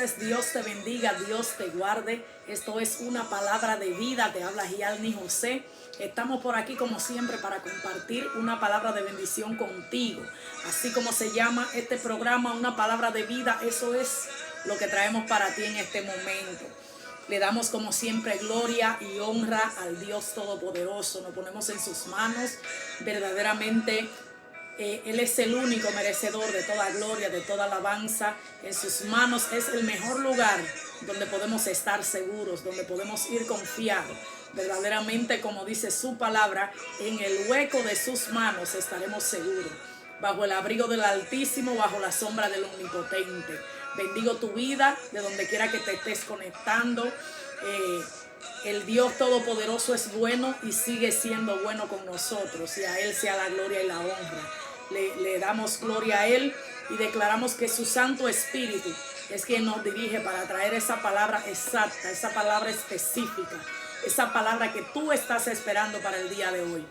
bendiciones, Dios te bendiga, Dios te guarde. Esto es una palabra de vida, te habla Gialni José. Estamos por aquí como siempre para compartir una palabra de bendición contigo. Así como se llama este programa, una palabra de vida, eso es lo que traemos para ti en este momento. Le damos como siempre gloria y honra al Dios Todopoderoso. Nos ponemos en sus manos. Verdaderamente Él es el único merecedor de toda gloria, de toda alabanza. En sus manos es el mejor lugar donde podemos estar seguros, donde podemos ir confiados. Verdaderamente, como dice su palabra, en el hueco de sus manos estaremos seguros. Bajo el abrigo del Altísimo, bajo la sombra del Omnipotente. Bendigo tu vida, de donde quiera que te estés conectando. El Dios Todopoderoso es bueno y sigue siendo bueno con nosotros. Y a Él sea la gloria y la honra. Le damos gloria a Él y declaramos que su Santo Espíritu es quien nos dirige para traer esa palabra exacta, esa palabra específica, esa palabra que tú estás esperando para el día de hoy.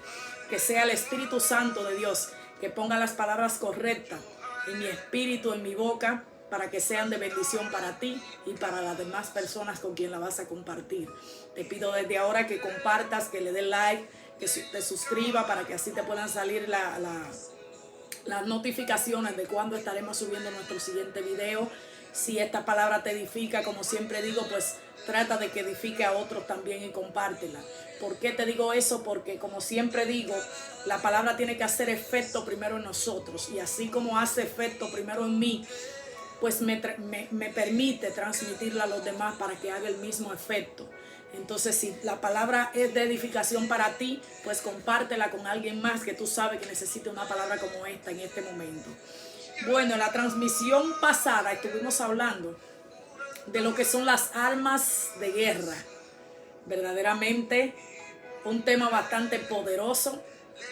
Que sea el Espíritu Santo de Dios que ponga las palabras correctas en mi espíritu, en mi boca, para que sean de bendición para ti y para las demás personas con quien la vas a compartir. Te pido desde ahora que compartas, que le des like, que te suscribas para que así te puedan salir las notificaciones de cuando estaremos subiendo nuestro siguiente video. Si esta palabra te edifica, como siempre digo, pues trata de que edifique a otros también y compártela. ¿Por qué te digo eso? Porque como siempre digo, la palabra tiene que hacer efecto primero en nosotros. Y así como hace efecto primero en mí, pues me permite transmitirla a los demás para que haga el mismo efecto. Entonces, si la palabra es de edificación para ti, pues compártela con alguien más que tú sabes que necesita una palabra como esta en este momento. Bueno, en la transmisión pasada estuvimos hablando de lo que son las armas de guerra. Verdaderamente un tema bastante poderoso,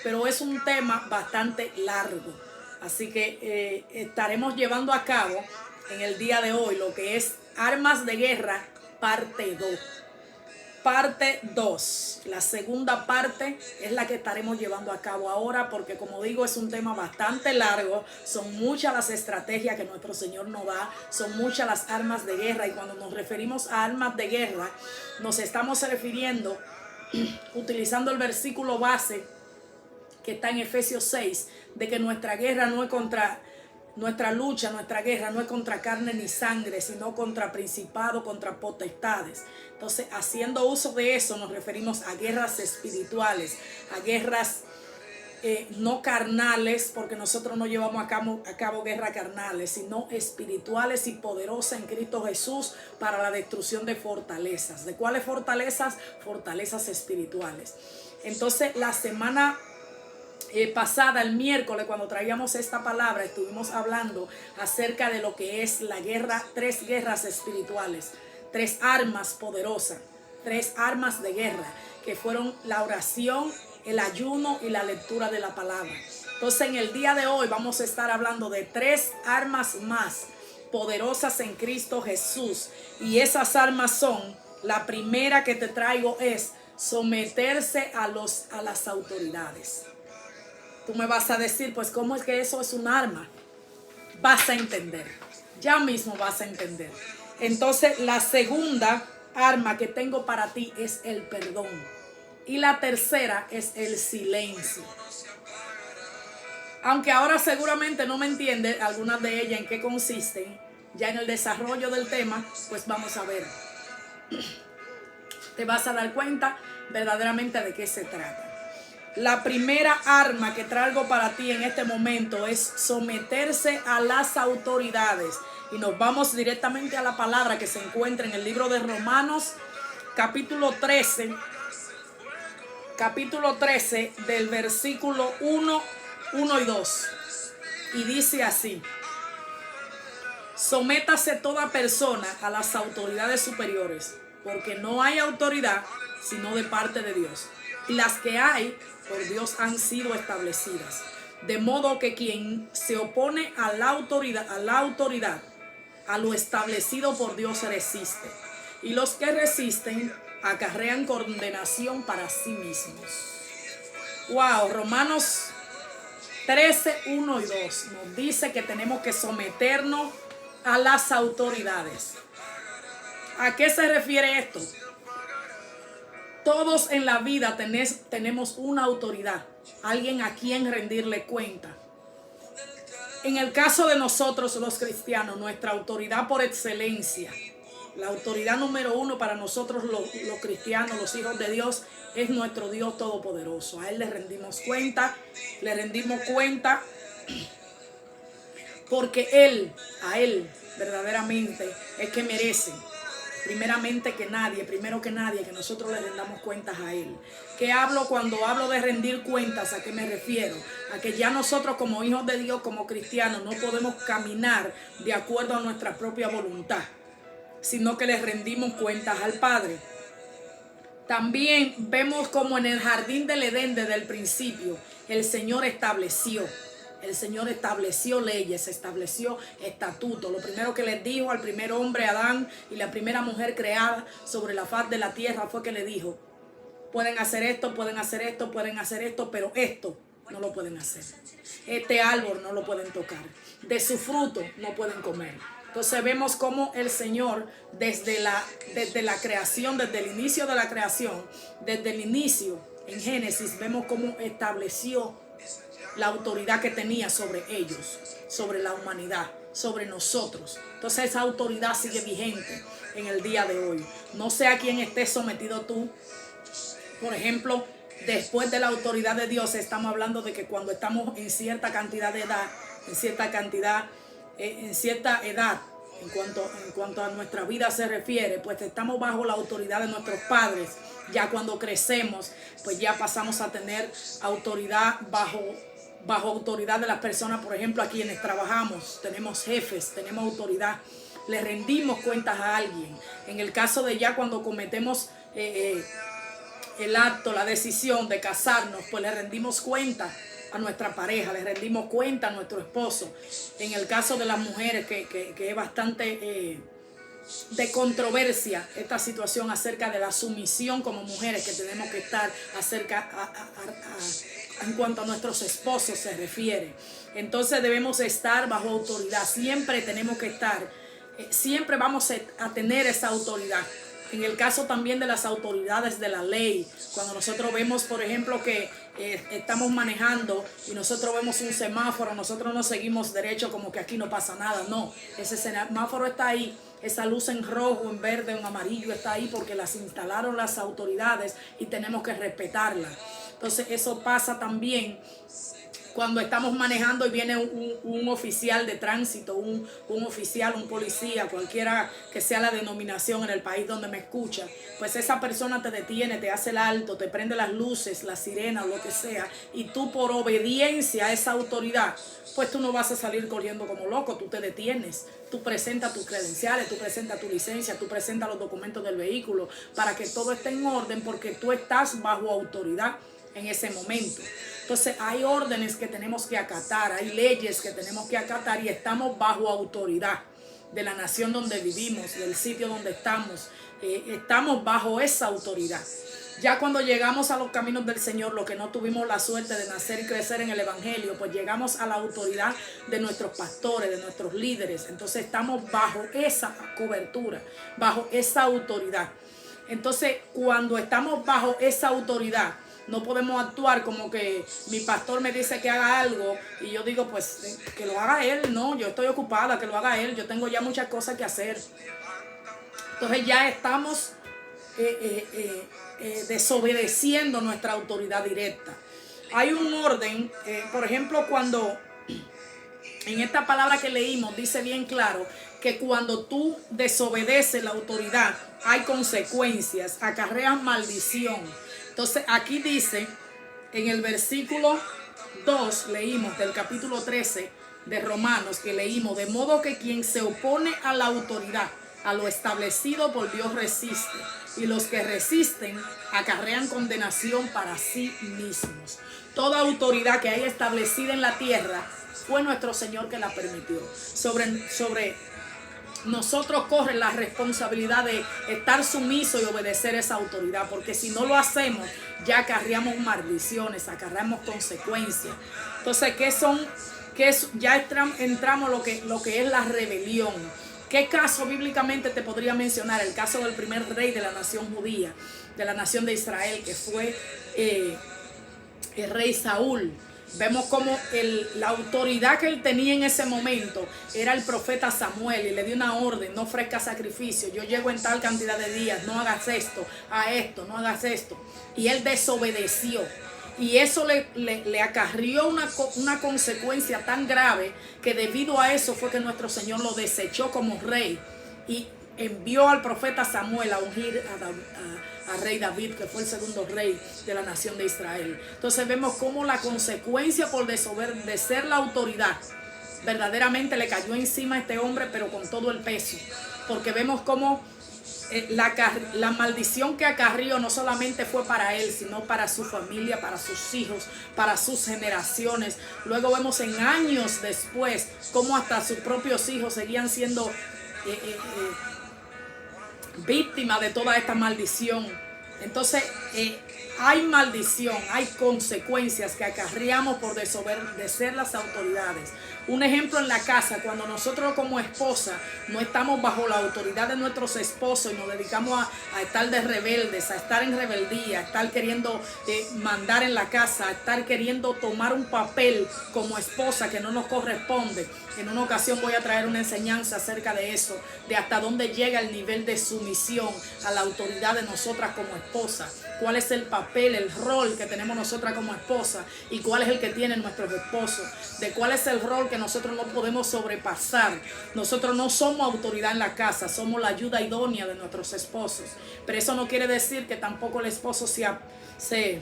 pero es un tema bastante largo. Así que estaremos llevando a cabo en el día de hoy lo que es armas de guerra parte 2. Parte 2, la segunda parte es la que estaremos llevando a cabo ahora, porque como digo es un tema bastante largo, son muchas las estrategias que nuestro Señor nos da, son muchas las armas de guerra, y cuando nos referimos a armas de guerra nos estamos refiriendo, utilizando el versículo base que está en Efesios 6, de que nuestra guerra no es contra... Nuestra lucha, nuestra guerra no es contra carne ni sangre, sino contra principados, contra potestades. Entonces, haciendo uso de eso, nos referimos a guerras espirituales, a guerras no carnales, porque nosotros no llevamos a cabo guerras carnales, sino espirituales y poderosas en Cristo Jesús para la destrucción de fortalezas. ¿De cuáles fortalezas? Fortalezas espirituales. Entonces, la semana pasada, el miércoles, cuando traíamos esta palabra, estuvimos hablando acerca de lo que es la guerra, 3 guerras espirituales, 3 armas poderosas, 3 armas de guerra, que fueron la oración, el ayuno y la lectura de la palabra. Entonces, en el día de hoy vamos a estar hablando de 3 armas más poderosas en Cristo Jesús. Y esas armas son, la primera que te traigo es someterse a las autoridades. Tú me vas a decir, pues, ¿cómo es que eso es un arma? Vas a entender. Ya mismo vas a entender. Entonces, la segunda arma que tengo para ti es el perdón. Y la tercera es el silencio. Aunque ahora seguramente no me entiendes algunas de ellas en qué consisten, ya en el desarrollo del tema, pues vamos a ver. Te vas a dar cuenta verdaderamente de qué se trata. La primera arma que traigo para ti en este momento es someterse a las autoridades. Y nos vamos directamente a la palabra que se encuentra en el libro de Romanos, capítulo 13, del versículo 1 y 2. Y dice así: sométase toda persona a las autoridades superiores, porque no hay autoridad sino de parte de Dios. Y las que hay por Dios han sido establecidas. De modo que quien se opone a la autoridad, a lo establecido por Dios resiste. Y los que resisten acarrean condenación para sí mismos. Wow, Romanos 13, 1 y 2 nos dice que tenemos que someternos a las autoridades. ¿A qué se refiere esto? Todos en la vida tenemos una autoridad, alguien a quien rendirle cuenta. En el caso de nosotros los cristianos, nuestra autoridad por excelencia, la autoridad número uno para nosotros los cristianos, los hijos de Dios, es nuestro Dios Todopoderoso. A Él le rendimos cuenta porque a Él verdaderamente es que merece. Primero que nadie, que nosotros le rendamos cuentas a Él. ¿Qué hablo cuando hablo de rendir cuentas? ¿A qué me refiero? A que ya nosotros como hijos de Dios, como cristianos, no podemos caminar de acuerdo a nuestra propia voluntad, sino que le rendimos cuentas al Padre. También vemos como en el jardín del Edén desde el principio, el Señor estableció leyes, estableció estatutos. Lo primero que les dijo al primer hombre, Adán, y la primera mujer creada sobre la faz de la tierra fue que le dijo: pueden hacer esto, pueden hacer esto, pueden hacer esto, pero esto no lo pueden hacer. Este árbol no lo pueden tocar. De su fruto no pueden comer. Entonces vemos cómo el Señor desde la creación, desde el inicio de la creación, desde el inicio en Génesis, vemos cómo estableció la autoridad que tenía sobre ellos, sobre la humanidad, sobre nosotros. Entonces esa autoridad sigue vigente en el día de hoy. No sé a quién estés sometido tú. Por ejemplo, después de la autoridad de Dios, estamos hablando de que cuando estamos en cierta cantidad de edad, en cierta edad, en cuanto a nuestra vida se refiere, pues estamos bajo la autoridad de nuestros padres. Ya cuando crecemos, pues ya pasamos a tener autoridad bajo autoridad de las personas, por ejemplo, a quienes trabajamos, tenemos jefes, tenemos autoridad, le rendimos cuentas a alguien. En el caso de ya cuando cometemos el acto, la decisión de casarnos, pues le rendimos cuenta a nuestra pareja, le rendimos cuenta a nuestro esposo. En el caso de las mujeres, que es bastante de controversia esta situación acerca de la sumisión como mujeres que tenemos que estar en cuanto a nuestros esposos se refiere. Entonces debemos estar bajo autoridad, siempre tenemos que estar, siempre vamos a tener esa autoridad. En el caso también de las autoridades de la ley, cuando nosotros vemos, por ejemplo, que estamos manejando y nosotros vemos un semáforo, nosotros no seguimos derecho como que aquí no pasa nada. No, ese semáforo está ahí, esa luz en rojo, en verde, en amarillo está ahí porque las instalaron las autoridades y tenemos que respetarla. Entonces eso pasa también cuando estamos manejando y viene un oficial de tránsito, un oficial, un policía, cualquiera que sea la denominación en el país donde me escucha, pues esa persona te detiene, te hace el alto, te prende las luces, la sirena o lo que sea, y tú por obediencia a esa autoridad, pues tú no vas a salir corriendo como loco, tú te detienes, tú presentas tus credenciales, tú presentas tu licencia, tú presentas los documentos del vehículo para que todo esté en orden porque tú estás bajo autoridad en ese momento. Entonces hay órdenes que tenemos que acatar, hay leyes que tenemos que acatar y estamos bajo autoridad de la nación donde vivimos, del sitio donde estamos, estamos bajo esa autoridad. Ya cuando llegamos a los caminos del Señor, los que no tuvimos la suerte de nacer y crecer en el Evangelio, pues llegamos a la autoridad de nuestros pastores, de nuestros líderes. Entonces estamos bajo esa cobertura, bajo esa autoridad. Entonces cuando estamos bajo esa autoridad, no podemos actuar como que mi pastor me dice que haga algo y yo digo, pues que lo haga él. No, yo estoy ocupada, que lo haga él. Yo tengo ya muchas cosas que hacer. Entonces ya estamos desobedeciendo nuestra autoridad directa. Hay un orden, por ejemplo, cuando en esta palabra que leímos dice bien claro que cuando tú desobedeces la autoridad hay consecuencias, acarreas maldición. Entonces aquí dice, en el versículo 2 leímos del capítulo 13 de Romanos, que leímos: de modo que quien se opone a la autoridad, a lo establecido por Dios resiste, y los que resisten acarrean condenación para sí mismos. Toda autoridad que hay establecida en la tierra fue nuestro Señor que la permitió. Sobre nosotros corre la responsabilidad de estar sumiso y obedecer esa autoridad, porque si no lo hacemos ya acarreamos maldiciones, acarreamos consecuencias. Entonces, ya entramos lo que es la rebelión. ¿Qué caso bíblicamente te podría mencionar? El caso del primer rey de la nación judía, de la nación de Israel, que fue el rey Saúl. Vemos como la autoridad que él tenía en ese momento era el profeta Samuel, y le dio una orden: no ofrezca sacrificio, yo llego en tal cantidad de días, no hagas esto, no hagas esto. Y él desobedeció. Y eso le acarrió una consecuencia tan grave, que debido a eso fue que nuestro Señor lo desechó como rey y envió al profeta Samuel a ungir a rey David, que fue el segundo rey de la nación de Israel. Entonces vemos cómo la consecuencia por desobedecer la autoridad verdaderamente le cayó encima a este hombre, pero con todo el peso. Porque vemos cómo la maldición que acarrió no solamente fue para él, sino para su familia, para sus hijos, para sus generaciones. Luego vemos en años después cómo hasta sus propios hijos seguían siendo víctimas de toda esta maldición. Entonces hay maldición, hay consecuencias que acarreamos por desobedecer las autoridades. Un ejemplo en la casa: cuando nosotros como esposa no estamos bajo la autoridad de nuestros esposos y nos dedicamos a estar de rebeldes, a estar en rebeldía, a estar queriendo mandar en la casa, a estar queriendo tomar un papel como esposa que no nos corresponde. En una ocasión voy a traer una enseñanza acerca de eso, de hasta dónde llega el nivel de sumisión a la autoridad de nosotras como esposa. Cuál es el papel, el rol que tenemos nosotras como esposa, y cuál es el que tienen nuestros esposos. De cuál es el rol que nosotros no podemos sobrepasar. Nosotros no somos autoridad en la casa, somos la ayuda idónea de nuestros esposos. Pero eso no quiere decir que tampoco el esposo se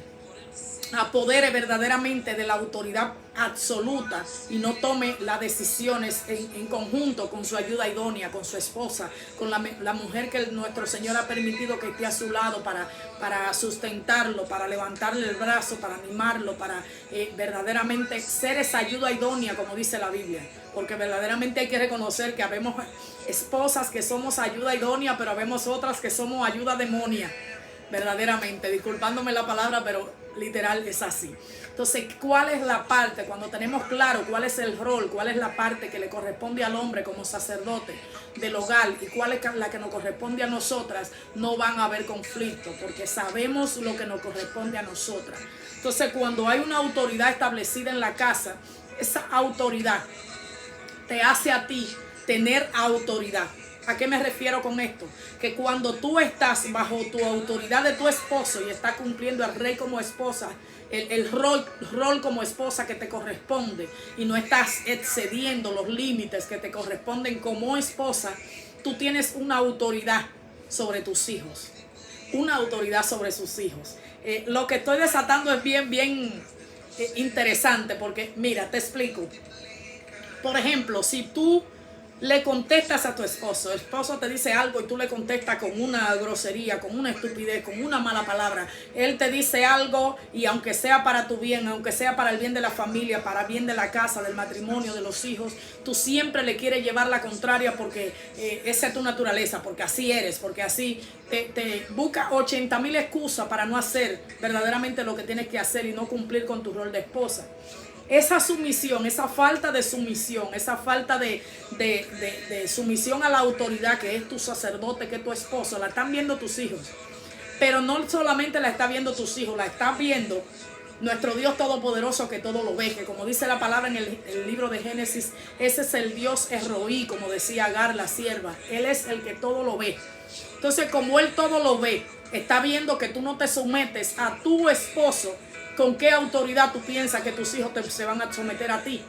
apodere verdaderamente de la autoridad absoluta y no tome las decisiones en conjunto con su ayuda idónea, con su esposa, con la mujer que nuestro Señor ha permitido que esté a su lado para sustentarlo, para levantarle el brazo, para animarlo, para verdaderamente ser esa ayuda idónea, como dice la Biblia. Porque verdaderamente hay que reconocer que habemos esposas que somos ayuda idónea, pero habemos otras que somos ayuda demonia. Verdaderamente, disculpándome la palabra, pero literal es así. Entonces, ¿cuál es la parte? Cuando tenemos claro cuál es el rol, cuál es la parte que le corresponde al hombre como sacerdote del hogar y cuál es la que nos corresponde a nosotras, no van a haber conflicto, porque sabemos lo que nos corresponde a nosotras. Entonces, cuando hay una autoridad establecida en la casa, esa autoridad te hace a ti tener autoridad. ¿A qué me refiero con esto? Que cuando tú estás bajo tu autoridad de tu esposo y estás cumpliendo al rey como esposa, el rol como esposa que te corresponde, y no estás excediendo los límites que te corresponden como esposa, tú tienes una autoridad sobre tus hijos. Una autoridad sobre sus hijos. Lo que estoy desatando es bien interesante, porque mira, te explico. Por ejemplo, si tú le contestas a tu esposo, el esposo te dice algo y tú le contestas con una grosería, con una estupidez, con una mala palabra. Él te dice algo y aunque sea para tu bien, aunque sea para el bien de la familia, para el bien de la casa, del matrimonio, de los hijos, tú siempre le quieres llevar la contraria porque esa es tu naturaleza, porque así eres, porque así te busca 80,000 excusas para no hacer verdaderamente lo que tienes que hacer y no cumplir con tu rol de esposa. Esa sumisión, esa falta de sumisión, esa falta de sumisión a la autoridad que es tu sacerdote, que es tu esposo, la están viendo tus hijos. Pero no solamente la está viendo tus hijos, la está viendo nuestro Dios todopoderoso que todo lo ve, que como dice la palabra en el libro de Génesis, ese es el Dios Erroí, como decía Agar, la sierva. Él es el que todo lo ve. Entonces, como Él todo lo ve, está viendo que tú no te sometes a tu esposo. ¿Con qué autoridad tú piensas que tus hijos se van a someter a ti?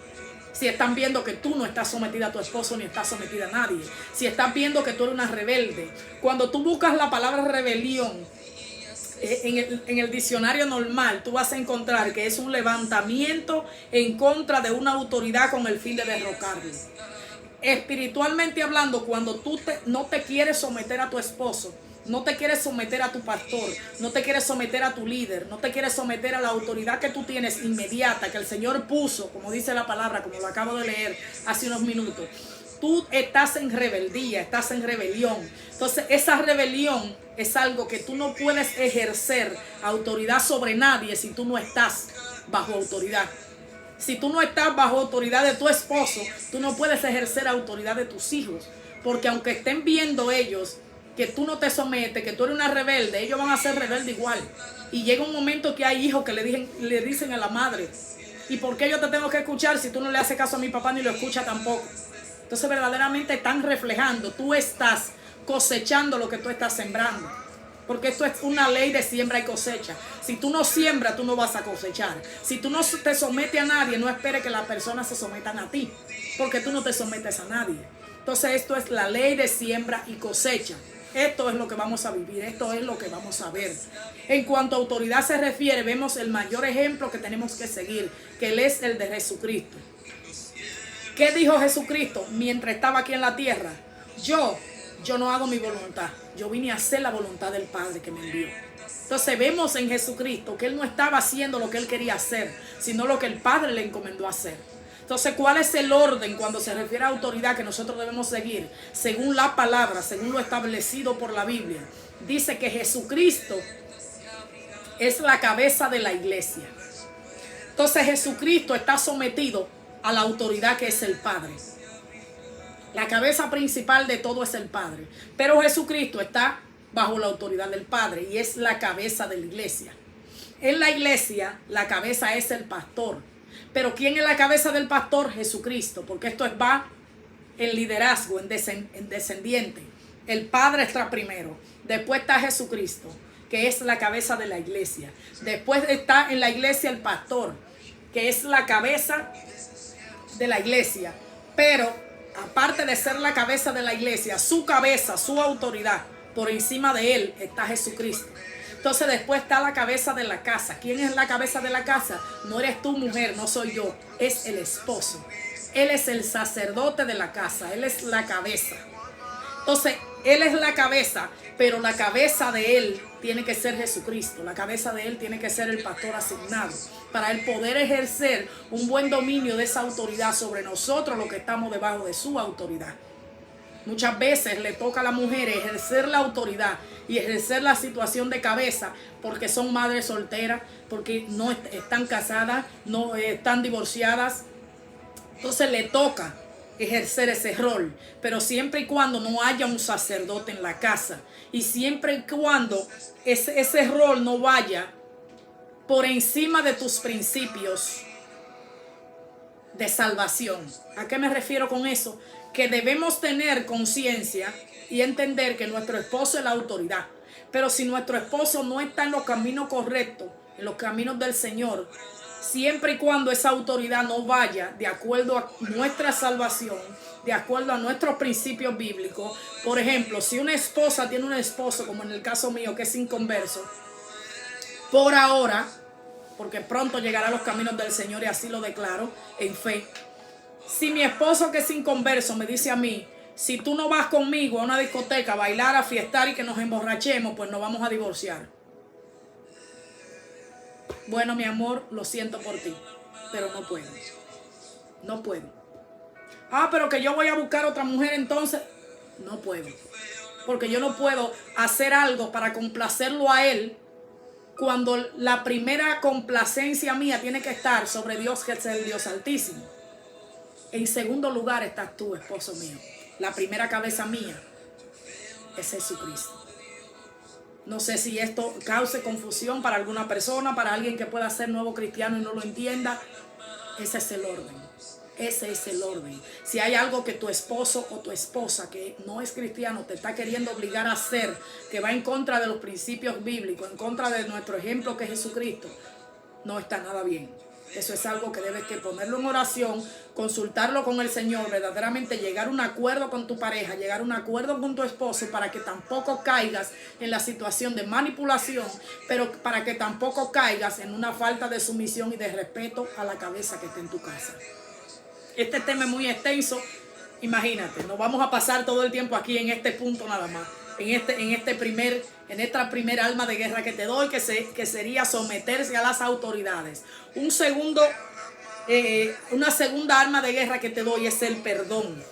Si están viendo que tú no estás sometida a tu esposo ni estás sometida a nadie. Si están viendo que tú eres una rebelde. Cuando tú buscas la palabra rebelión en el diccionario normal, tú vas a encontrar que es un levantamiento en contra de una autoridad con el fin de derrocarlo. Espiritualmente hablando, cuando tú no te quieres someter a tu esposo, no te quieres someter a tu pastor, no te quieres someter a tu líder, no te quieres someter a la autoridad que tú tienes inmediata, que el Señor puso, como dice la palabra, como lo acabo de leer hace unos minutos. Tú estás en rebeldía, estás en rebelión. Entonces esa rebelión es algo que tú no puedes ejercer autoridad sobre nadie si tú no estás bajo autoridad. Si tú no estás bajo autoridad de tu esposo, tú no puedes ejercer autoridad de tus hijos. Porque aunque estén viendo ellos que tú no te sometes, que tú eres una rebelde, ellos van a ser rebeldes igual. Y llega un momento que hay hijos que le dicen a la madre: ¿y por qué yo te tengo que escuchar si tú no le haces caso a mi papá ni lo escuchas tampoco? Entonces verdaderamente están reflejando, tú estás cosechando lo que tú estás sembrando. Porque esto es una ley de siembra y cosecha. Si tú no siembras, tú no vas a cosechar. Si tú no te sometes a nadie, no esperes que las personas se sometan a ti, porque tú no te sometes a nadie. Entonces esto es la ley de siembra y cosecha. Esto es lo que vamos a vivir, esto es lo que vamos a ver. En cuanto a autoridad se refiere, vemos el mayor ejemplo que tenemos que seguir, que Él es el de Jesucristo. ¿Qué dijo Jesucristo mientras estaba aquí en la tierra? Yo no hago mi voluntad, yo vine a hacer la voluntad del Padre que me envió. Entonces vemos en Jesucristo que Él no estaba haciendo lo que Él quería hacer, sino lo que el Padre le encomendó hacer. Entonces, ¿cuál es el orden cuando se refiere a autoridad que nosotros debemos seguir? Según la palabra, según lo establecido por la Biblia, dice que Jesucristo es la cabeza de la iglesia. Entonces Jesucristo está sometido a la autoridad que es el Padre. La cabeza principal de todo es el Padre. Pero Jesucristo está bajo la autoridad del Padre y es la cabeza de la iglesia. En la iglesia, la cabeza es el pastor. Pero ¿quién es la cabeza del pastor? Jesucristo. Porque esto va en liderazgo, en descendiente. El Padre está primero. Después está Jesucristo, que es la cabeza de la iglesia. Después está en la iglesia el pastor, que es la cabeza de la iglesia. Pero aparte de ser la cabeza de la iglesia, su cabeza, su autoridad, por encima de él está Jesucristo. Entonces después está la cabeza de la casa. ¿Quién es la cabeza de la casa? No eres tú, mujer, no soy yo, es el esposo. Él es el sacerdote de la casa, él es la cabeza. Entonces, él es la cabeza, pero la cabeza de él tiene que ser Jesucristo. La cabeza de él tiene que ser el pastor asignado, para él poder ejercer un buen dominio de esa autoridad sobre nosotros, los que estamos debajo de su autoridad. Muchas veces le toca a la mujer ejercer la autoridad y ejercer la situación de cabeza porque son madres solteras, porque no están casadas, no están divorciadas. Entonces le toca ejercer ese rol, pero siempre y cuando no haya un sacerdote en la casa y siempre y cuando ese rol no vaya por encima de tus principios de salvación. ¿A qué me refiero con eso? Que debemos tener conciencia y entender que nuestro esposo es la autoridad. Pero si nuestro esposo no está en los caminos correctos, en los caminos del Señor, siempre y cuando esa autoridad no vaya de acuerdo a nuestra salvación, de acuerdo a nuestros principios bíblicos. Por ejemplo, si una esposa tiene un esposo, como en el caso mío, que es inconverso, por ahora, porque pronto llegará a los caminos del Señor y así lo declaro en fe. Si mi esposo que es inconverso me dice a mí: si tú no vas conmigo a una discoteca a bailar, a fiestar y que nos emborrachemos, pues nos vamos a divorciar. Bueno, mi amor, lo siento por ti, pero no puedo. No puedo. Ah, pero que yo voy a buscar otra mujer entonces. No puedo. Porque yo no puedo hacer algo para complacerlo a él cuando la primera complacencia mía tiene que estar sobre Dios, que es el Dios Altísimo. En segundo lugar estás tú, esposo mío. La primera cabeza mía es Jesucristo. No sé si esto cause confusión para alguna persona, para alguien que pueda ser nuevo cristiano y no lo entienda. Ese es el orden. Ese es el orden. Si hay algo que tu esposo o tu esposa que no es cristiano te está queriendo obligar a hacer, que va en contra de los principios bíblicos, en contra de nuestro ejemplo que es Jesucristo, no está nada bien. Eso es algo que debes que ponerlo en oración, consultarlo con el Señor, verdaderamente llegar a un acuerdo con tu pareja, llegar a un acuerdo con tu esposo para que tampoco caigas en la situación de manipulación, pero para que tampoco caigas en una falta de sumisión y de respeto a la cabeza que está en tu casa. Este tema es muy extenso, imagínate, nos vamos a pasar todo el tiempo aquí en este punto nada más, en esta primera arma de guerra que te doy, que sería someterse a las autoridades. Una segunda arma de guerra que te doy es el perdón.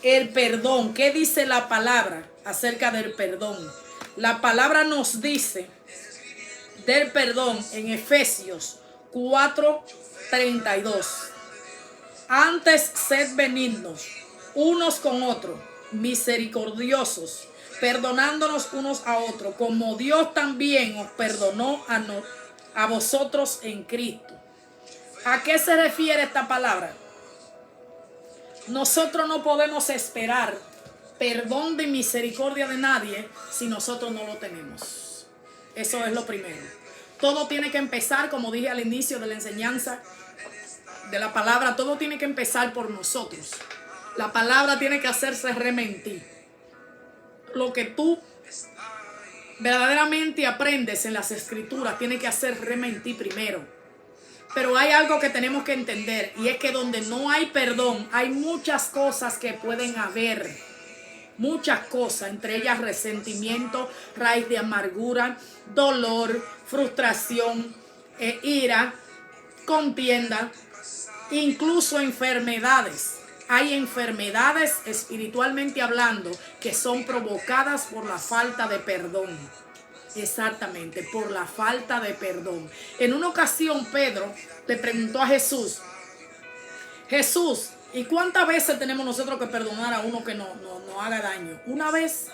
El perdón, ¿qué dice la palabra acerca del perdón? La palabra nos dice del perdón en Efesios 4:32. Antes sed benignos unos con otros, misericordiosos, perdonándonos unos a otros, como Dios también os perdonó a vosotros en Cristo. ¿A qué se refiere esta palabra? Nosotros no podemos esperar perdón de misericordia de nadie si nosotros no lo tenemos. Eso es lo primero. Todo tiene que empezar, como dije al inicio de la enseñanza de la palabra, todo tiene que empezar por nosotros. La palabra tiene que hacerse rementir. Lo que tú verdaderamente aprendes en las escrituras tiene que hacer rementir primero. Pero hay algo que tenemos que entender, y es que donde no hay perdón, hay muchas cosas que pueden haber. Muchas cosas, entre ellas resentimiento, raíz de amargura, dolor, frustración, ira, contienda, incluso enfermedades. Hay enfermedades espiritualmente hablando que son provocadas por la falta de perdón. Exactamente, por la falta de perdón. En una ocasión Pedro le preguntó a Jesús, Jesús, ¿y cuántas veces tenemos nosotros que perdonar a uno que no haga daño? Una vez,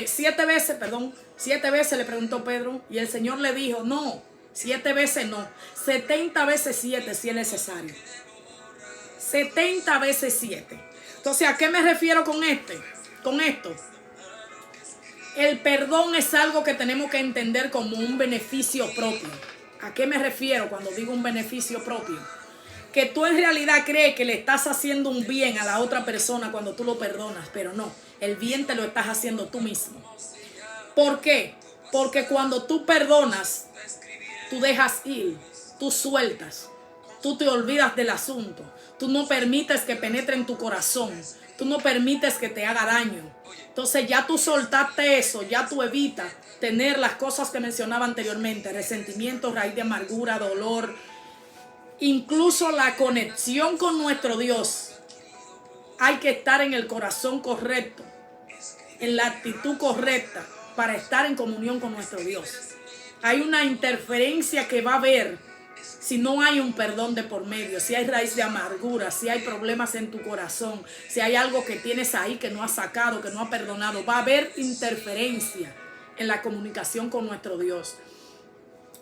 7 veces, perdón, 7 veces le preguntó Pedro, y el Señor le dijo, no, 7 veces no, 70 veces 7 si es necesario. 70 veces 7. Entonces, ¿a qué me refiero con esto? El perdón es algo que tenemos que entender como un beneficio propio. ¿A qué me refiero cuando digo un beneficio propio? Que tú en realidad crees que le estás haciendo un bien a la otra persona cuando tú lo perdonas, pero no, el bien te lo estás haciendo tú mismo. ¿Por qué? Porque cuando tú perdonas, tú dejas ir, tú sueltas, tú te olvidas del asunto, tú no permites que penetre en tu corazón, tú no permites que te haga daño. Entonces ya tú soltaste eso, ya tú evitas tener las cosas que mencionaba anteriormente, resentimiento, raíz de amargura, dolor, incluso la conexión con nuestro Dios. Hay que estar en el corazón correcto, en la actitud correcta para estar en comunión con nuestro Dios. Hay una interferencia que va a haber si no hay un perdón de por medio, si hay raíz de amargura, si hay problemas en tu corazón, si hay algo que tienes ahí que no has sacado, que no has perdonado, va a haber interferencia en la comunicación con nuestro Dios.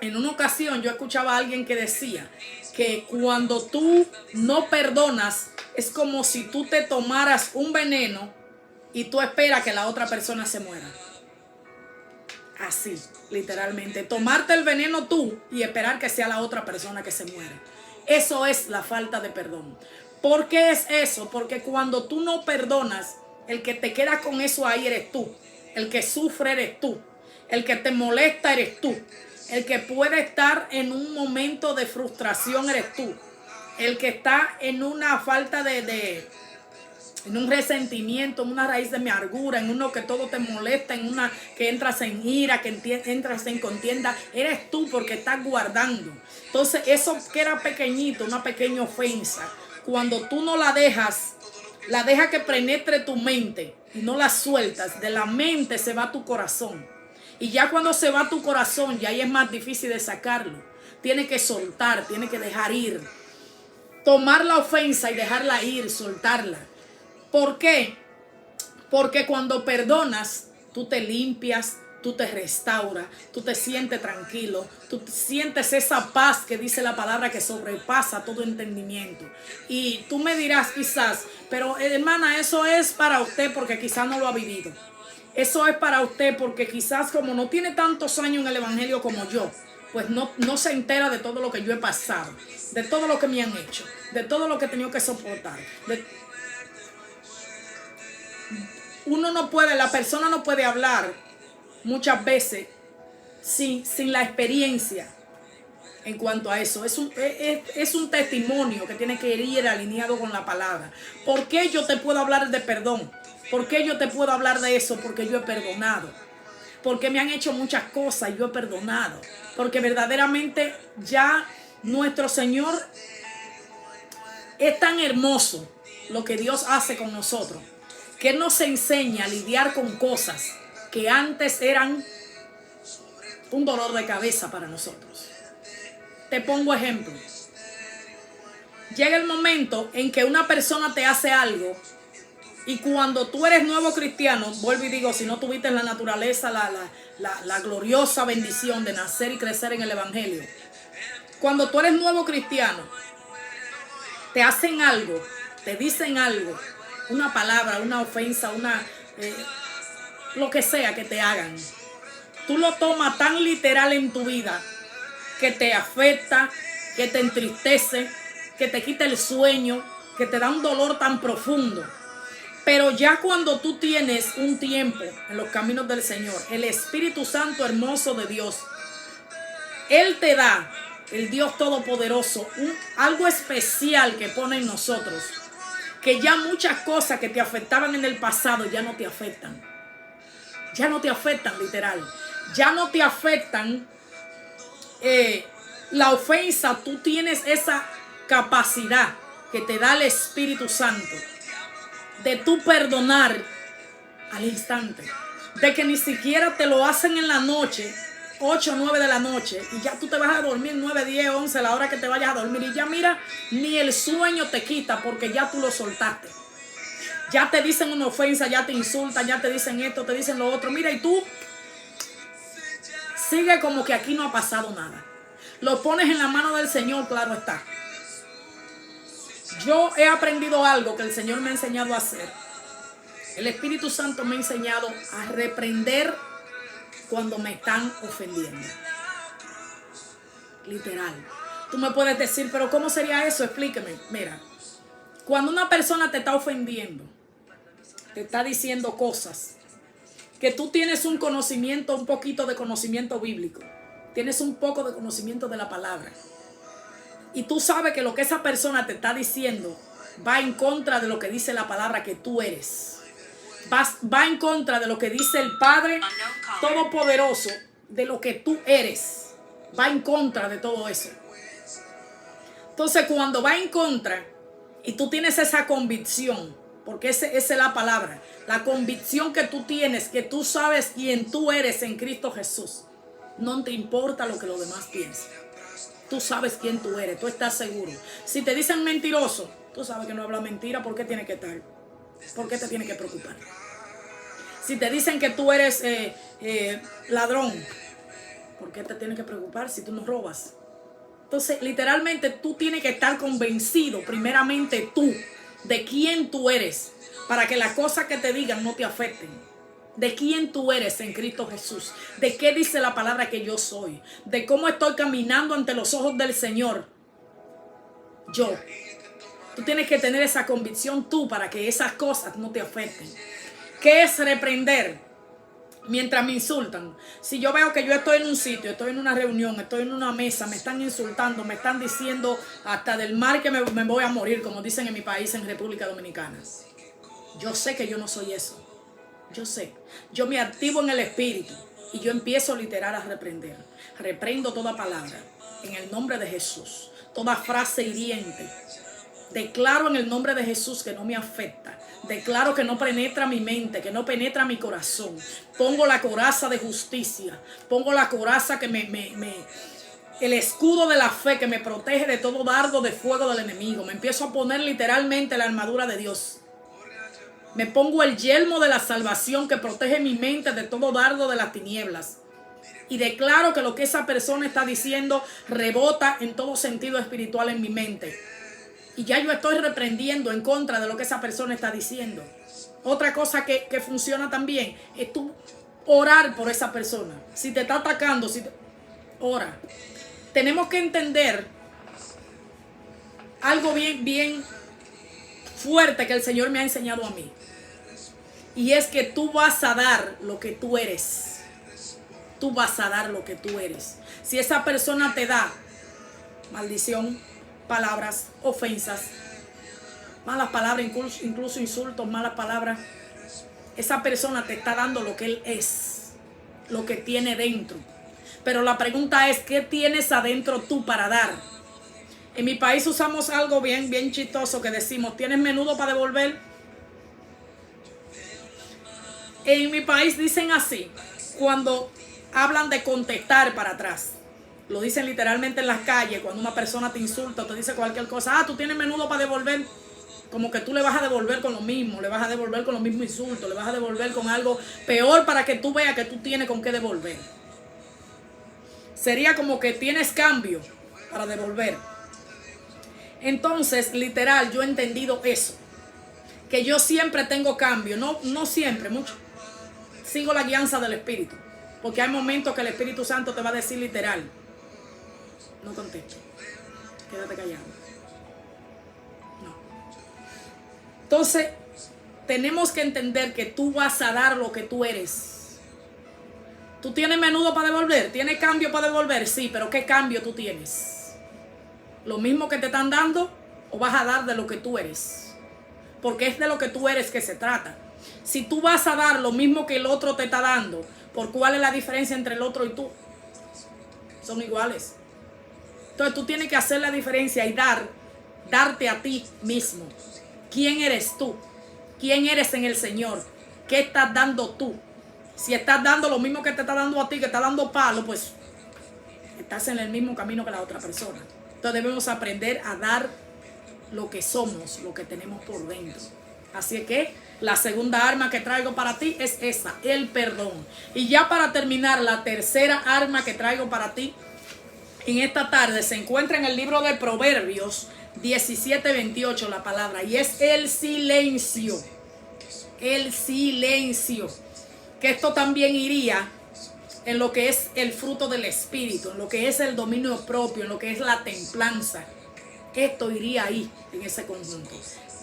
En una ocasión yo escuchaba a alguien que decía que cuando tú no perdonas es como si tú te tomaras un veneno y tú esperas que la otra persona se muera. Así, literalmente. Tomarte el veneno tú y esperar que sea la otra persona que se muere. Eso es la falta de perdón. ¿Por qué es eso? Porque cuando tú no perdonas, el que te queda con eso ahí eres tú. El que sufre eres tú. El que te molesta eres tú. El que puede estar en un momento de frustración eres tú. El que está en una falta en un resentimiento, en una raíz de amargura, en uno que todo te molesta, en una que entras en ira, que entras en contienda, eres tú porque estás guardando. Entonces eso que era pequeñito, una pequeña ofensa, cuando tú no la dejas que penetre tu mente y no la sueltas, de la mente se va a tu corazón. Y ya cuando se va a tu corazón, ya ahí es más difícil de sacarlo. Tienes que soltar, tienes que dejar ir. Tomar la ofensa y dejarla ir, soltarla. ¿Por qué? Porque cuando perdonas, tú te limpias, tú te restauras, tú te sientes tranquilo, tú sientes esa paz que dice la palabra que sobrepasa todo entendimiento. Y tú me dirás quizás, pero hermana, eso es para usted porque quizás no lo ha vivido. Eso es para usted porque quizás como no tiene tantos años en el evangelio como yo, pues no se entera de todo lo que yo he pasado, de todo lo que me han hecho, de todo lo que he tenido que soportar. La persona no puede hablar muchas veces sin la experiencia en cuanto a eso. Es un testimonio que tiene que ir alineado con la palabra. ¿Por qué yo te puedo hablar de perdón? ¿Por qué yo te puedo hablar de eso? Porque yo he perdonado. Porque me han hecho muchas cosas y yo he perdonado. Porque verdaderamente ya nuestro Señor es tan hermoso lo que Dios hace con nosotros, que nos enseña a lidiar con cosas que antes eran un dolor de cabeza para nosotros. Te pongo ejemplo. Llega el momento en que una persona te hace algo Y cuando tú eres nuevo cristiano, vuelvo y digo, si no tuviste en la naturaleza la gloriosa bendición de nacer y crecer en el Evangelio, cuando tú eres nuevo cristiano, te hacen algo, te dicen algo, una palabra, una ofensa, lo que sea que te hagan, tú lo tomas tan literal en tu vida que te afecta, que te entristece, que te quita el sueño, que te da un dolor tan profundo. Pero ya cuando tú tienes un tiempo en los caminos del Señor, el Espíritu Santo hermoso de Dios, Él te da, el Dios Todopoderoso, algo especial que pone en nosotros, que ya muchas cosas que te afectaban en el pasado ya no te afectan. Ya no te afectan, literal. Ya no te afectan la ofensa. Tú tienes esa capacidad que te da el Espíritu Santo de tú perdonar al instante, de que ni siquiera te lo hacen en la noche, 8 o 9 de la noche, y ya tú te vas a dormir 9, 10, 11, la hora que te vayas a dormir, y ya mira, ni el sueño te quita porque ya tú lo soltaste. Ya te dicen una ofensa, ya te insultan, ya te dicen esto, te dicen lo otro, mira, y tú sigue como que aquí no ha pasado nada. Lo pones en la mano del Señor, claro está. Yo he aprendido algo que el Señor me ha enseñado a hacer. El Espíritu Santo me ha enseñado a reprender cuando me están ofendiendo. Literal. Tú me puedes decir, pero ¿cómo sería eso? Explíqueme. Mira, cuando una persona te está ofendiendo, te está diciendo cosas, que tú tienes un conocimiento, un poquito de conocimiento bíblico, tienes un poco de conocimiento de la palabra, y tú sabes que lo que esa persona te está diciendo va en contra de lo que dice la palabra que tú eres. Va en contra de lo que dice el Padre Todopoderoso, de lo que tú eres. Va en contra de todo eso. Entonces, cuando va en contra y tú tienes esa convicción, porque esa es la palabra, la convicción que tú tienes, que tú sabes quién tú eres en Cristo Jesús, no te importa lo que los demás piensen. Tú sabes quién tú eres, tú estás seguro. Si te dicen mentiroso, tú sabes que no habla mentira. ¿Por qué tiene que estar? ¿Por qué te tiene que preocupar? Si te dicen que tú eres ladrón, ¿por qué te tiene que preocupar si tú no robas? Entonces, literalmente, tú tienes que estar convencido, primeramente tú, de quién tú eres, para que las cosas que te digan no te afecten. De quién tú eres en Cristo Jesús, de qué dice la palabra que yo soy, de cómo estoy caminando ante los ojos del Señor. Tú tienes que tener esa convicción tú para que esas cosas no te afecten. ¿Qué es reprender? Mientras me insultan. Si yo veo que yo estoy en un sitio, estoy en una reunión, estoy en una mesa, me están insultando, me están diciendo hasta del mal que me voy a morir, como dicen en mi país, en República Dominicana. Yo sé que yo no soy eso. Yo sé, yo me activo en el Espíritu y yo empiezo literal a reprender. Reprendo toda palabra en el nombre de Jesús, toda frase hiriente. Declaro en el nombre de Jesús que no me afecta. Declaro que no penetra mi mente, que no penetra mi corazón. Pongo la coraza de justicia, pongo la coraza que el escudo de la fe que me protege de todo dardo de fuego del enemigo. Me empiezo a poner literalmente la armadura de Dios. Me pongo el yelmo de la salvación que protege mi mente de todo dardo de las tinieblas. Y declaro que lo que esa persona está diciendo rebota en todo sentido espiritual en mi mente. Y ya yo estoy reprendiendo en contra de lo que esa persona está diciendo. Otra cosa que funciona también es tú orar por esa persona. Si te está atacando, ora. Tenemos que entender algo bien fuerte que el Señor me ha enseñado a mí. Y es que tú vas a dar lo que tú eres. Tú vas a dar lo que tú eres. Si esa persona te da maldición, palabras, ofensas, malas palabras, incluso insultos, malas palabras, esa persona te está dando lo que él es, lo que tiene dentro. Pero la pregunta es, ¿qué tienes adentro tú para dar? En mi país usamos algo bien chistoso que decimos, ¿tienes menudo para devolver? En mi país dicen así, cuando hablan de contestar para atrás. Lo dicen literalmente en las calles, cuando una persona te insulta o te dice cualquier cosa. Tú tienes menudo para devolver. como que tú le vas a devolver con lo mismo, le vas a devolver con los mismos insultos, le vas a devolver con algo peor para que tú veas que tú tienes con qué devolver. Sería como que tienes cambio para devolver. Entonces, literal, yo he entendido eso, que yo siempre tengo cambio, no siempre, mucho. Sigo la guianza del Espíritu, porque hay momentos que el Espíritu Santo te va a decir literal, no contestes, quédate callado. No. Entonces, tenemos que entender que tú vas a dar lo que tú eres. ¿Tú tienes menudo para devolver? ¿Tienes cambio para devolver? Sí, pero ¿qué cambio tú tienes? ¿Lo mismo que te están dando o vas a dar de lo que tú eres? Porque es de lo que tú eres que se trata. Si tú vas a dar lo mismo que el otro te está dando, ¿por cuál es la diferencia entre el otro y tú? Son iguales. Entonces tú tienes que hacer la diferencia y darte a ti mismo. ¿Quién eres tú? ¿Quién eres en el Señor? ¿Qué estás dando tú? Si estás dando lo mismo que te está dando a ti, que está dando palo, pues estás en el mismo camino que la otra persona. Entonces debemos aprender a dar lo que somos, lo que tenemos por dentro. Así que la segunda arma que traigo para ti es esa, el perdón. Y ya para terminar, la tercera arma que traigo para ti en esta tarde se encuentra en el libro de Proverbios 17:28 la palabra, y es el silencio. El silencio. Que esto también iría en lo que es el fruto del Espíritu, en lo que es el dominio propio, en lo que es la templanza. Esto iría ahí, en ese conjunto.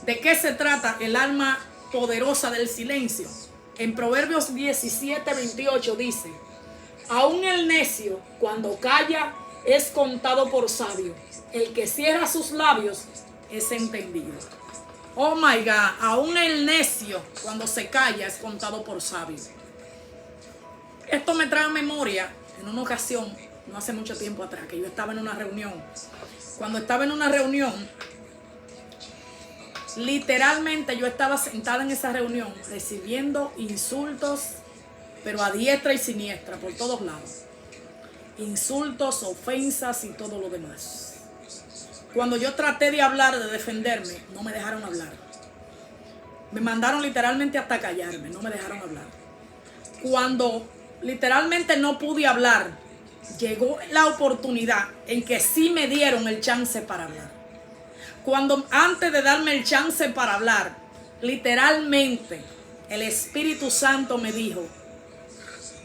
¿De qué se trata el arma poderosa del silencio? En Proverbios 17:28 dice: aún el necio, cuando calla, es contado por sabio. El que cierra sus labios es entendido. Oh my God, aún el necio, cuando se calla, es contado por sabio. Esto me trae a memoria en una ocasión, no hace mucho tiempo atrás, que yo estaba en una reunión. Cuando estaba en una reunión, literalmente yo estaba sentada en esa reunión recibiendo insultos, pero a diestra y siniestra, por todos lados. Insultos, ofensas y todo lo demás. Cuando yo traté de hablar, de defenderme, no me dejaron hablar. Me mandaron literalmente hasta callarme, no me dejaron hablar. Cuando literalmente no pude hablar, llegó la oportunidad en que sí me dieron el chance para hablar. Cuando antes de darme el chance para hablar, literalmente el Espíritu Santo me dijo: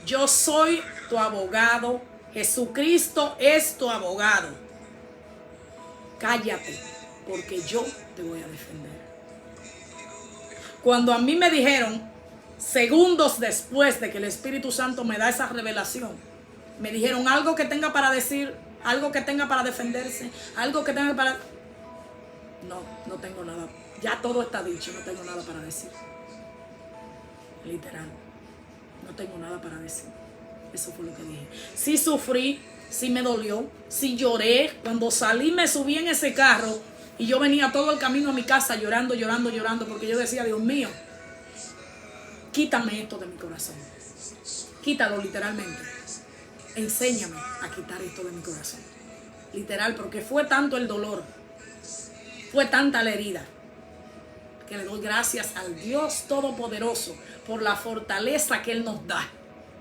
yo soy tu abogado, Jesucristo es tu abogado. Cállate, porque yo te voy a defender. Cuando a mí me dijeron, segundos después de que el Espíritu Santo me da esa revelación, me dijeron algo que tenga para decir, algo que tenga para defenderse, algo que tenga para... No tengo nada. Ya todo está dicho, no tengo nada para decir. Literal, no tengo nada para decir. Eso fue lo que dije. Sí sufrí, sí me dolió, sí lloré. Cuando salí me subí en ese carro y yo venía todo el camino a mi casa llorando, porque yo decía: Dios mío, quítame esto de mi corazón. Quítalo literalmente. Enséñame a quitar esto de mi corazón. Literal, porque fue tanto el dolor, fue tanta la herida, que le doy gracias al Dios Todopoderoso por la fortaleza que Él nos da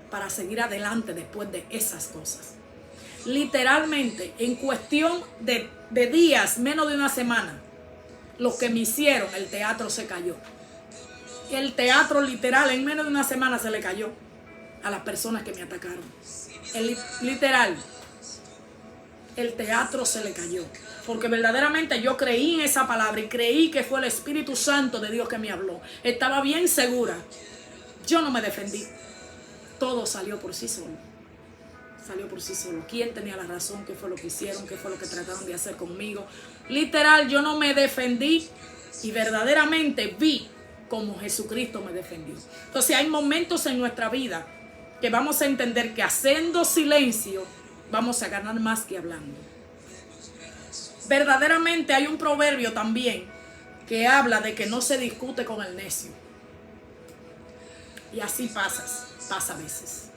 para seguir adelante después de esas cosas. Literalmente, en cuestión de días, menos de una semana, lo que me hicieron, el teatro se cayó. El teatro literal, en menos de una semana se le cayó a las personas que me atacaron. Literal, el teatro se le cayó. Porque verdaderamente yo creí en esa palabra y creí que fue el Espíritu Santo de Dios que me habló. Estaba bien segura. Yo no me defendí. Todo salió por sí solo. Salió por sí solo. ¿Quién tenía la razón? ¿Qué fue lo que hicieron? ¿Qué fue lo que trataron de hacer conmigo? Literal, yo no me defendí y verdaderamente vi cómo Jesucristo me defendió. Entonces hay momentos en nuestra vida que vamos a entender que haciendo silencio vamos a ganar más que hablando. Verdaderamente hay un proverbio también que habla de que no se discute con el necio. Y así pasa a veces.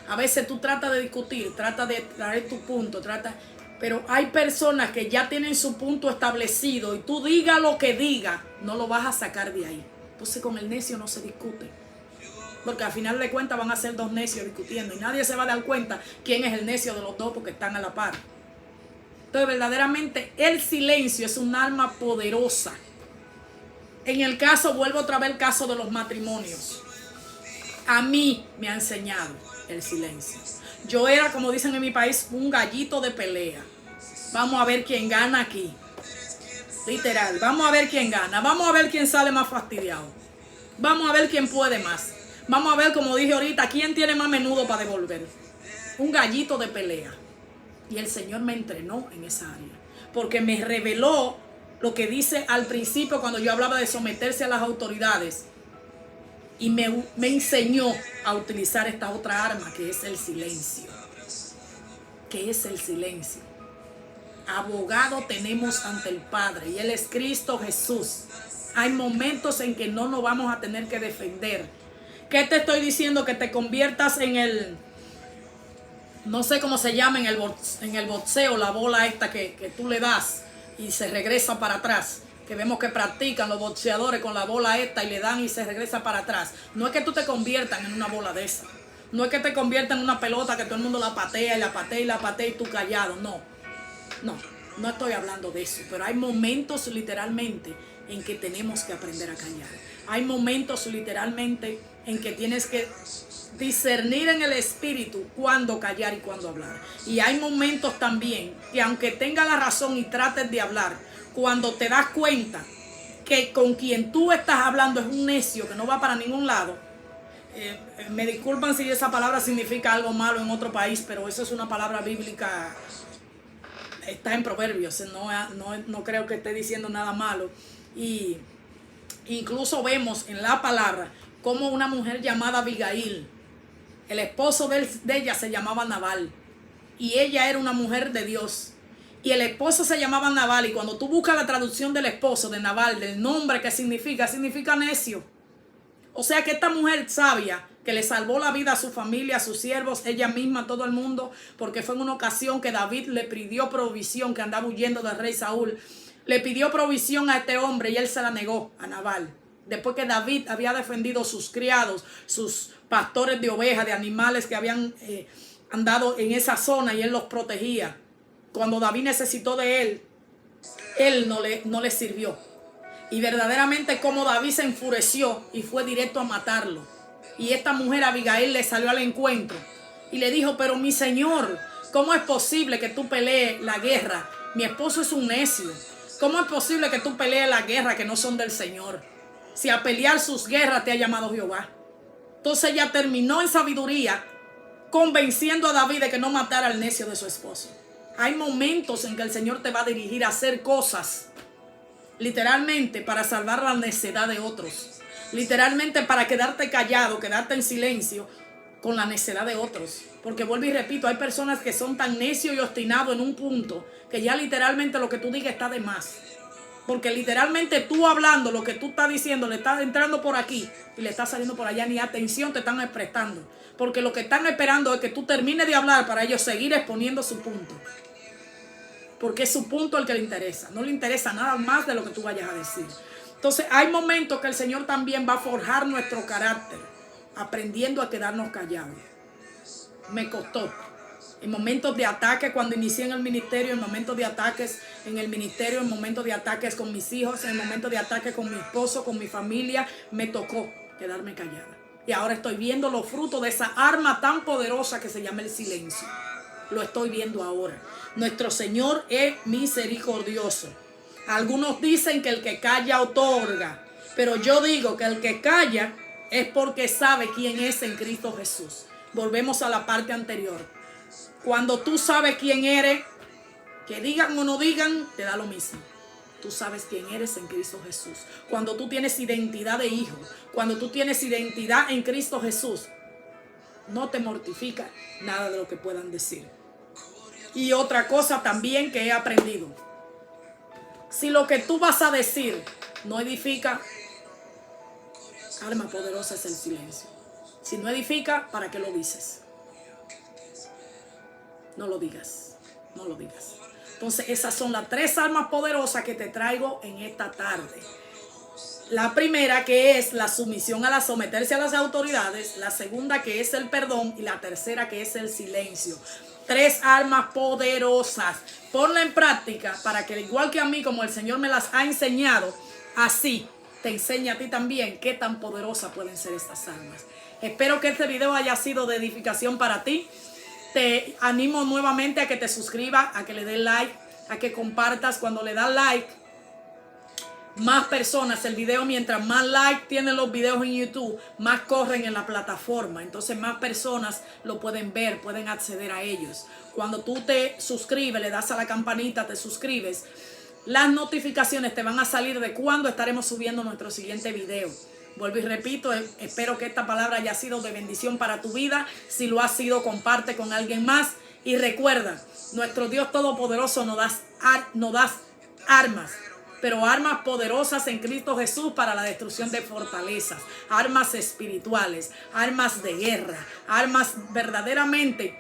A veces tú tratas de discutir, tratas de traer tu punto, Pero hay personas que ya tienen su punto establecido y tú diga lo que diga, no lo vas a sacar de ahí. Entonces con el necio no se discute. Porque al final de cuentas van a ser dos necios discutiendo y nadie se va a dar cuenta quién es el necio de los dos porque están a la par. Entonces verdaderamente el silencio es un arma poderosa. En el caso, vuelvo otra vez al caso de los matrimonios. A mí me ha enseñado el silencio. Yo era, como dicen en mi país, un gallito de pelea. Vamos a ver quién gana aquí. Literal, vamos a ver quién gana. Vamos a ver quién sale más fastidiado. Vamos a ver quién puede más. Vamos a ver, como dije ahorita, quién tiene más menudo para devolver. Un gallito de pelea. Y el Señor me entrenó en esa área. Porque me reveló lo que dice al principio cuando yo hablaba de someterse a las autoridades. Y me enseñó a utilizar esta otra arma que es el silencio. ¿Qué es el silencio? Abogado tenemos ante el Padre y Él es Cristo Jesús. Hay momentos en que no nos vamos a tener que defender. ¿Qué te estoy diciendo? Que te conviertas en el, no sé cómo se llama en el boxeo, la bola esta que tú le das y se regresa para atrás. Que vemos que practican los boxeadores con la bola esta y le dan y se regresa para atrás. No es que tú te conviertas en una bola de esa. No es que te conviertas en una pelota que todo el mundo la patea y la patea y la patea y tú callado. No estoy hablando de eso. Pero hay momentos literalmente en que tenemos que aprender a callar. Hay momentos literalmente en que tienes que discernir en el espíritu cuándo callar y cuándo hablar. Y hay momentos también que aunque tengas la razón y trates de hablar, cuando te das cuenta que con quien tú estás hablando es un necio que no va para ningún lado, me disculpan si esa palabra significa algo malo en otro país, pero eso es una palabra bíblica, está en Proverbios, no creo que esté diciendo nada malo. Y incluso vemos en la palabra como una mujer llamada Abigail, el esposo de ella se llamaba Nabal, y ella era una mujer de Dios. Y el esposo se llamaba Nabal. Y cuando tú buscas la traducción del esposo de Nabal, del nombre que significa necio. O sea que esta mujer sabia, que le salvó la vida a su familia, a sus siervos, ella misma, a todo el mundo, porque fue en una ocasión que David le pidió provisión, que andaba huyendo del rey Saúl. Le pidió provisión a este hombre y él se la negó a Nabal. Después que David había defendido sus criados, sus pastores de ovejas, de animales que habían andado en esa zona y él los protegía. Cuando David necesitó de él no le sirvió. Y verdaderamente como David se enfureció y fue directo a matarlo. Y esta mujer Abigail le salió al encuentro y le dijo, pero mi señor, ¿cómo es posible que tú pelees la guerra? Mi esposo es un necio. ¿Cómo es posible que tú pelees la guerra que no son del Señor? Si a pelear sus guerras te ha llamado Jehová. Entonces ella terminó en sabiduría convenciendo a David de que no matara al necio de su esposo. Hay momentos en que el Señor te va a dirigir a hacer cosas, literalmente para salvar la necedad de otros, literalmente para quedarte callado, quedarte en silencio con la necedad de otros. Porque vuelvo y repito, hay personas que son tan necios y obstinados en un punto que ya literalmente lo que tú digas está de más. Porque literalmente tú hablando, lo que tú estás diciendo, le estás entrando por aquí y le estás saliendo por allá, ni atención te están prestando. Porque lo que están esperando es que tú termines de hablar para ellos seguir exponiendo su punto. Porque es su punto el que le interesa. No le interesa nada más de lo que tú vayas a decir. Entonces hay momentos que el Señor también va a forjar nuestro carácter, aprendiendo a quedarnos callados. Me costó. En momentos de ataque, cuando inicié en el ministerio, en momentos de ataques en el ministerio, en momentos de ataques con mis hijos, en momentos de ataques con mi esposo, con mi familia, me tocó quedarme callada. Y ahora estoy viendo los frutos de esa arma tan poderosa que se llama el silencio. Lo estoy viendo ahora. Nuestro Señor es misericordioso. Algunos dicen que el que calla otorga, pero yo digo que el que calla es porque sabe quién es en Cristo Jesús. Volvemos a la parte anterior. Cuando tú sabes quién eres, que digan o no digan, te da lo mismo. Tú sabes quién eres en Cristo Jesús. Cuando tú tienes identidad de hijo, cuando tú tienes identidad en Cristo Jesús, no te mortifica nada de lo que puedan decir. Y otra cosa también que he aprendido. Si lo que tú vas a decir no edifica, arma poderosa es el silencio. Si no edifica, ¿para qué lo dices? No lo digas. no lo digas. Entonces esas son las 3 armas poderosas que te traigo en esta tarde. La primera, que es la sumisión someterse a las autoridades. La segunda, que es el perdón. Y la tercera, que es el silencio. 3 armas poderosas. Ponla en práctica para que, igual que a mí, como el Señor me las ha enseñado, así te enseña a ti también qué tan poderosas pueden ser estas armas. Espero que este video haya sido de edificación para ti. Te animo nuevamente a que te suscribas, a que le des like, a que compartas. Cuando le das like, más personas, el video, mientras más like tienen los videos en YouTube, más corren en la plataforma. Entonces más personas lo pueden ver, pueden acceder a ellos. Cuando tú te suscribes, le das a la campanita, te suscribes, las notificaciones te van a salir de cuando estaremos subiendo nuestro siguiente video. Vuelvo y repito, espero que esta palabra haya sido de bendición para tu vida. Si lo ha sido, comparte con alguien más. Y recuerda, nuestro Dios Todopoderoso nos da armas, pero armas poderosas en Cristo Jesús para la destrucción de fortalezas, armas espirituales, armas de guerra, armas verdaderamente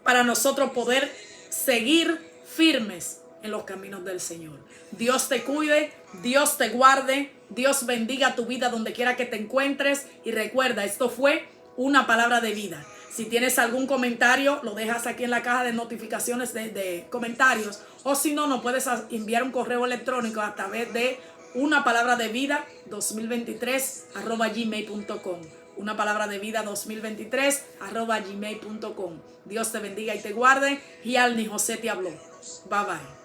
para nosotros poder seguir firmes en los caminos del Señor. Dios te cuide, Dios te guarde, Dios bendiga tu vida donde quiera que te encuentres. Y recuerda, esto fue una palabra de vida. Si tienes algún comentario, lo dejas aquí en la caja de notificaciones de comentarios. O si no, nos puedes enviar un correo electrónico a través de unapalabradevidad2023@gmail.com. unapalabradevidad2023@gmail.com. Dios te bendiga y te guarde. Y Alni José te habló. Bye bye.